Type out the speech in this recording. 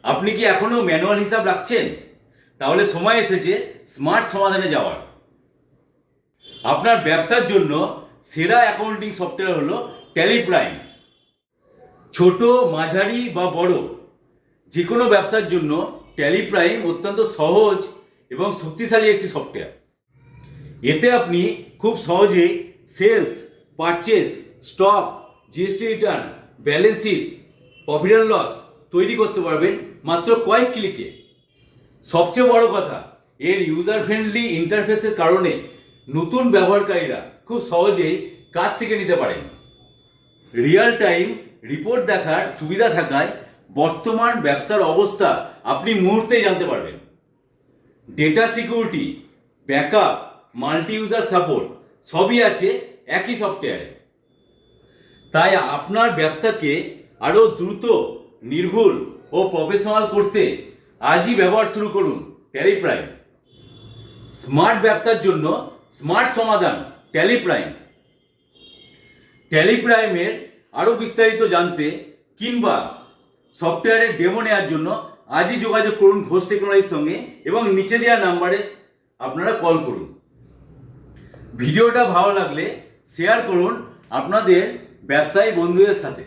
আপনি কি এখনো ম্যানুয়াল হিসাব রাখছেন? তাহলে সময় এসেছে স্মার্ট সমাধানে যাওয়ার। আপনার ব্যবসার জন্য সেরা অ্যাকাউন্টিং সফটওয়্যার হলো ট্যালি প্রাইম। ছোট, মাঝারি বা বড় যে কোনো ব্যবসার জন্য ট্যালি প্রাইম অত্যন্ত সহজ এবং শক্তিশালী একটি সফটওয়্যার। এতে আপনি খুব সহজে sales, purchase, stock, GST return, balance sheet, profit and loss তৈরি করতে পারবেন মাত্র কয়েক ক্লিকে। সবচেয়ে বড় কথা, এর ইউজার ফ্রেন্ডলি ইন্টারফেসের কারণে নতুন ব্যবহারকারীরা খুব সহজেই কাজ শিখে নিতে পারেন। রিয়েল টাইম রিপোর্ট দেখার সুবিধা থাকায় বর্তমান ব্যবসার অবস্থা আপনি মুহূর্তেই জানতে পারবেন। Data security, backup, multi user support সবই আছে একই সফটওয়্যারে। তাই আপনার ব্যবসাকে আরও দ্রুত, নির্ভুল ও প্রফেশনাল করতে আজই ব্যবহার শুরু করুন ট্যালি প্রাইম। স্মার্ট ব্যবসার জন্য স্মার্ট সমাধান ট্যালি প্রাইম। ট্যালি প্রাইমের আরও বিস্তারিত জানতে কিংবা সফটওয়্যারের ডেমো নেওয়ার জন্য আজই যোগাযোগ করুন ঘোষ টেকনোলজির সঙ্গে এবং নিচে দেওয়া নাম্বারে আপনারা কল করুন। ভিডিওটা ভালো লাগলে শেয়ার করুন আপনাদের ব্যবসায়ী বন্ধুদের সাথে।